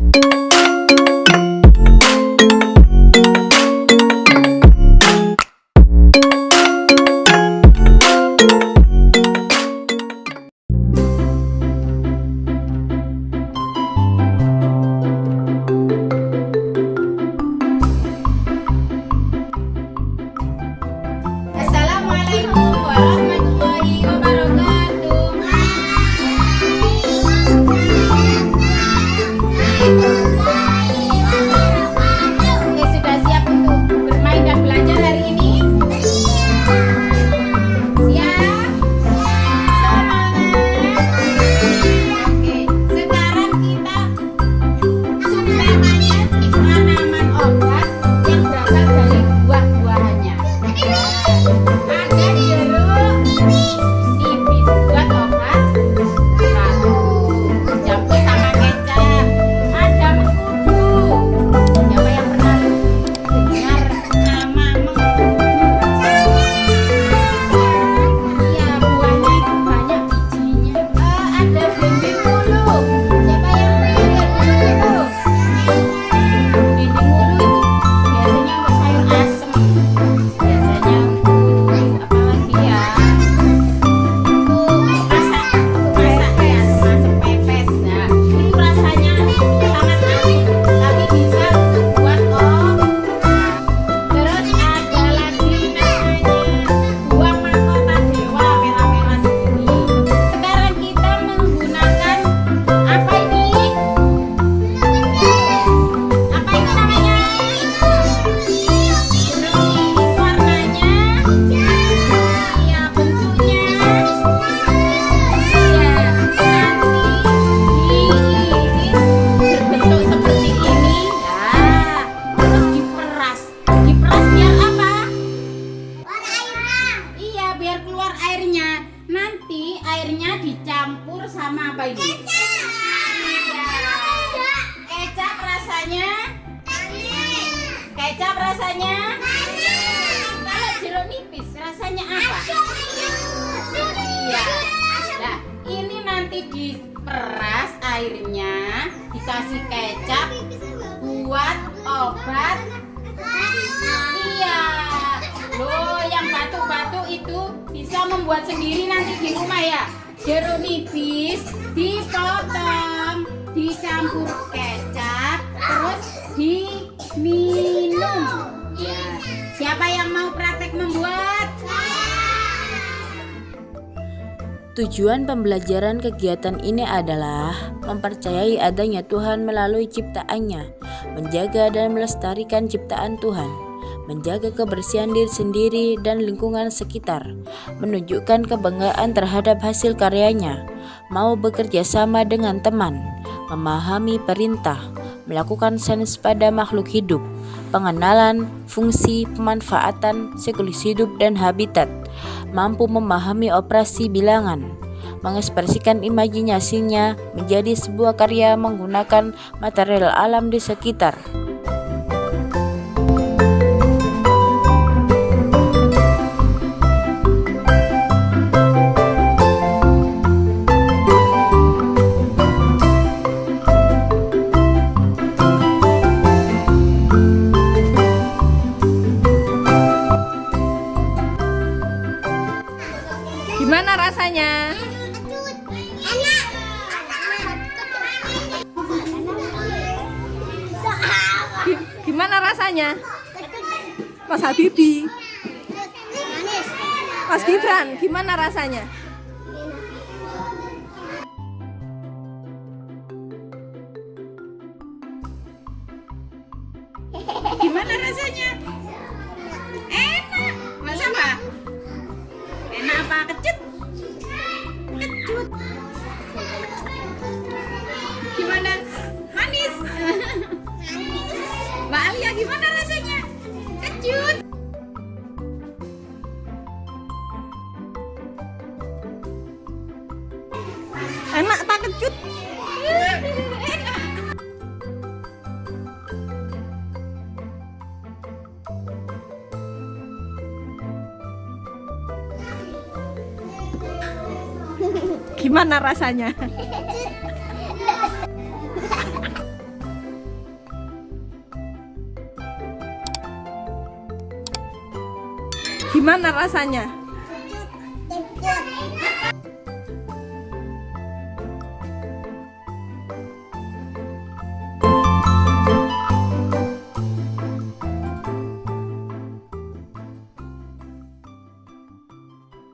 Assalamualaikum warahmatullahi wabarakatuh. Oke, sudah siap untuk bermain dan belajar hari ini? Siap? Semangat. Oke, sekarang kita sudah banyak tanaman obat yang berasal dari buah-buahannya. Ada jeruk nipis buat obat batuk, campur sama kecap. Ada mengkudu. Siapa yang pernah dengar nama mengkudu? Iya, buahnya itu banyak bijinya. Ada belimbing ulu. Siapa yang pernah lihat belimbing ulu? Belimbing ulu itu biasanya untuk sayur asem. Biasanya untuk apa lagi ya? Untuk masak ya, masak pepes. Nah, itu rasanya sangat manis, tapi bisa untuk buat obat. Terus ada lagi namanya buah mahkota dewa, merah-merah segini. Sekarang kita menggunakan apa ini? Apa itu namanya? Jeruk warnanya, iya bentuknya, iya nanti berbentuk seperti ini. Nah, terus diperas biar apa? Iya, biar keluar airnya. Nanti airnya dicampur sama apa ini? Kecap rasanya. Kecap rasanya. Kalau jeruk nipis rasanya apa? Iya. Nah, ini nanti diperas airnya, dikasih kecap buat obat. Iya. Loh, yang batuk-batuk itu bisa membuat sendiri nanti di rumah ya. Jeruk nipis dipotong, dicampur kecap, terus diminum. Ya. Siapa yang mau praktek membuat? Tujuan pembelajaran kegiatan ini adalah mempercayai adanya Tuhan melalui ciptaannya, menjaga dan melestarikan ciptaan Tuhan, menjaga kebersihan diri sendiri dan lingkungan sekitar, menunjukkan kebanggaan terhadap hasil karyanya, mau bekerja sama dengan teman, memahami perintah, melakukan sains pada makhluk hidup, pengenalan, fungsi, pemanfaatan, siklus hidup dan habitat, mampu memahami operasi bilangan, mengekspresikan imajinasinya menjadi sebuah karya menggunakan material alam di sekitar. Gimana rasanya? Gimana rasanya? Mas Habibi, Mas Gibran, gimana rasanya? Gimana rasanya? Enak. Masa apa? Enak apa kecut? Kecut. Gimana? Manis. Mbak Alia gimana rasanya? Kecut. Enak tak kecut? Enak. Gimana rasanya? Gimana rasanya?